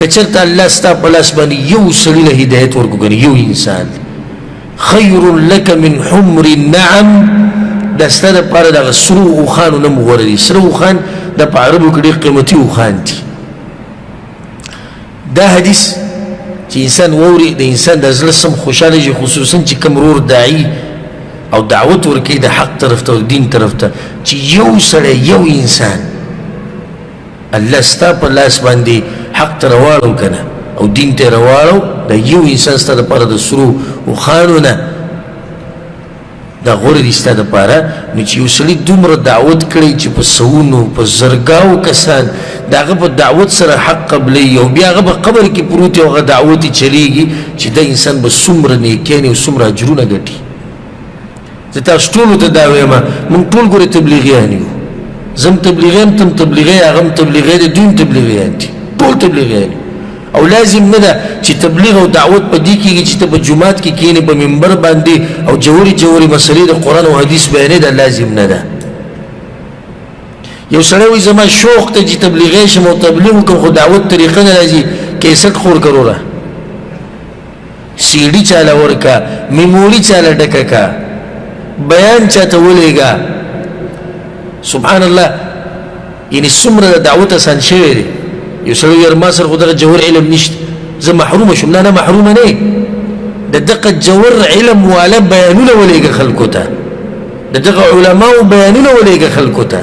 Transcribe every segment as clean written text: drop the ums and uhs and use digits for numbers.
چرته الله ستا په لاس باندې یو سړي له هدایت ورکړو کنه یو انسان خیر لک من حمر النعم دا ستا دپاره دغه سرو اوښانو نه م غوره دي سره اوښان دا په عربو کې ډېر قیمتي اوښان دي دا حدیث چې انسان واوري د انسان د زړه سم خوشحاله شي خصوصا چې کوم ورور داعي او دعوت ورکوي د حق طرف ته او دین طرف ته چې یو سړی یو انسان الله ستا په لاس باندې حق ته راواړو که نه او دین ته یې راواړو دا یو انسان ستا دپاره د سرو اوښانو نه دا غوره دي ستا دپاره نو چې یو سړي دومره دعوت کړی چې په سوونو په زرګاو کسان د هغه په دعوت سره حق قبلوي او بیا هغه په قبر کې پروت او هغه دعوت یې چلېږي چې دا انسان به څومره نیکیانې او څومره اجرونه ګټي زه تاسو ټولو ته دا وایم موږ ټول ګورې تبلیغیان یو زه هم تبلیغیم تم تبلیغی هغه هم تبلیغی دی دوی هم تبلیغیان دي ټول تبلیغیان او لازم نه ده چې تبلیغ او دعوت په دې کېږي چې ته په جومات کې کښېنې په منبر باندې او جوړې جوړې مسلې د قرآن او حدیث بیانې ده لازم نه ده یو سړی وایي زما شوق ته چې تبلیغی شم او تبلیغ وکړم خو دعوت طریقه نه راځي کیسټ خور کروره سیډي چاله ورکه میموري چاله ډکه کا بیان چاته ولېږه سبحان الله یعنی څومره د دعوت اسان شوی دی یو سړی ویل ما سره خو دغه جوهر علم نشته زه محرومه شوم نه محرومه نه د دغه جوهر علم والا بیانونه ولېږه خلکو ته د دغه علماو بیانونه ولېږه خلکو ته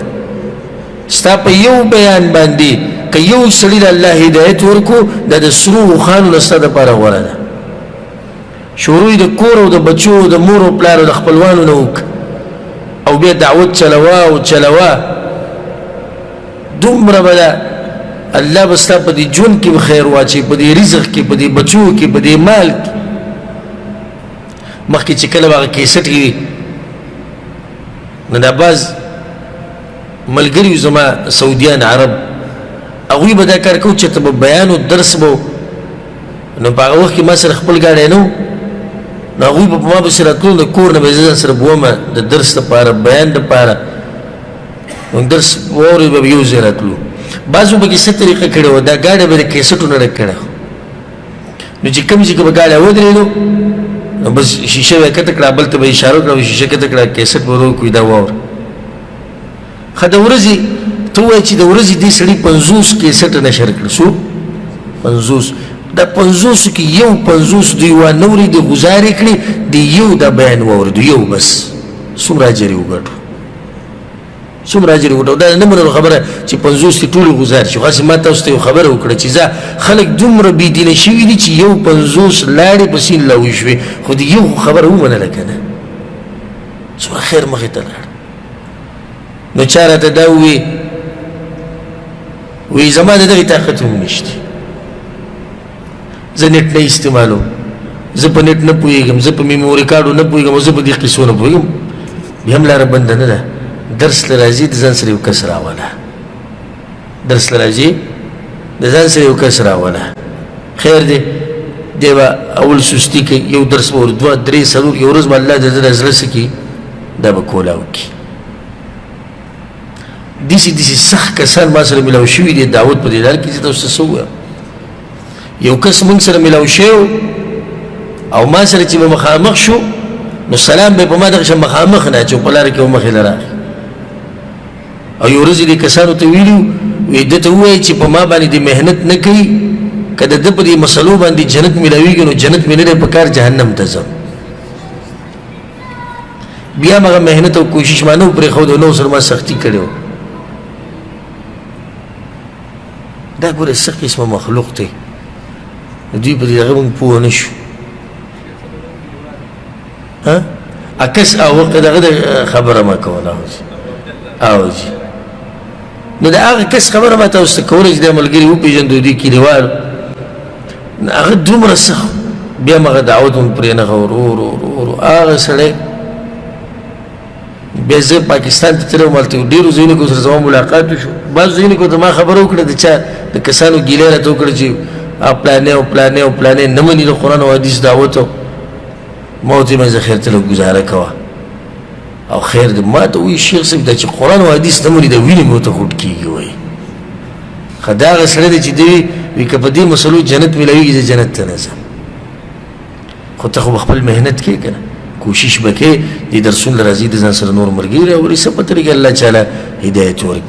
ستا په یو بیان باندې که یو سړي د الله هدایت ورکو دا د سرو اوښانو نه ستا دپاره غوره ده شروع د کور او د بچو د مور او پلار او د خپلوانو نه وک او بیا دعوت چلوا او چلوا دومره به ده الله به ستا په دې ژوند کې خیر واچوي په دې رزق کې په دې بچو کې په دې مال کې مخکې چې کله به هغه کیسټ وي نو دا بعض ملګري زما سعودیان عرب هغوی به دا کار کوو چې ته به بیان او درس به نو په هغه وخت کې ما سره خپل ګاډی نه و نو هغوی به په ما پسې راتلو د کور نه به زه ځان سره بومه د درس دپاره بیان دپاره نو درس واورې به یو ځای راتلو بعضو به کې څه طریقه کړې وه دا ګاډی به د کیسټو نه ډک کړی نو چې کوم ځای کې به ګاډی ودرېدو نو بس شیشه به یې کته کړه بل ته به اشاره وکړه شیشه کته کړه کیسټ به ورو کوي دا واوره ښه د ورځې ته ووایه چې د ورځې دې سړي 50 کیسټه نشر کړه څو 50 دا 50 کې یو 50 دوی وانه اورېدې ګزارې کړي د یو دا بیان واورېدو یو بس څومره اجر یې وګټو څومره اجر یې وګټو دا نه منلو خبره چې 50 کې ټولې ګزار شي خاصې ما تاسو ته یو خبره وکړه چې ځه خلک دومره بېدینه شوي دي چې یو 50 لاړې په سیند لاوي شوې خو د یو خبره ومنله که نه څومره خیر مخې ته لاړ نو چا راته دا وی زما د دغې طاقت هم نشته زه نت نه استعمالوم زه په نت نه پوهېږم زه په میموري کارډو نه پوهېږم او زه په دې قصو نه پوهېږم بیا هم لاره بنده نه ده درس له راځي د ځان سره یو کس راوله درس له راځي د ځان سره یو کس راوله خیر دی دی به اول سستي کوي یو درس به ور 2 3 څلور یو ورځ به الله د ده د زړه څه کړي دا به کولاو کړي داسې سخت کسان ما سره ملاو شوي دي دعوت په دې لار کې چې تاسو څه ووایم یو کس موږ سره ملاو شوی او ما سره چې به مخامخ شو نو سلام به په ما دغه مخامخ نه چې په لاره کې مخې له راغی او یو ورځ دې کسانو ته ویلي وایي ده ته ووایي چې په ما باندې دې محنت نه کوي که د ده په دې مسلو باندې جنت میلاویږي نو جنت مې نه دی په کار جهنم ته ځم بیا مغه محنت او کوشش ما نه پرېښود او نو سره ما سختي کړې وه دا ګوره څه قسمه مخلوق دی دوی په دې هغه موږ پوه نه شو عکس او دغه خبره مه کوه او جي نو د هغه کس خبره ما تاسو ته کولی چې دا ملګري وپېژندو دوی کلیوال هغه دومره سخت بیا مغه دعوت هم پرې نغه ورو هغه سړی بیا زه پاکستان ته تللی وم هلته ډېرو ځایونو کې سره زما ملاقات وشو بعضو ځایونو کې ورته ما خبره وکړه د چا د کسانو ګیله راته وکړه چې پلانې او پلانې نه مني د قرآن او حدیث دعوت ما ورته ویل زه خیر ته لږ ګزاره کوه او خیر دی ما ته وایي شیخ صاحب دا چې قرآن او حدیث نه مني د وینې مې ورته خوټ کېږي وایي ښه دا هغه سړی دی چې دوی وی که په دې مسلو جنت ملویږي زه جنت ته نه ځم خو ته خو خپل محنت کې کنه کوشش وکړې دې درسونه راځي د ځان سره نور ملګري راوړي څه په طریقه الله تعالی هدایت ورکړي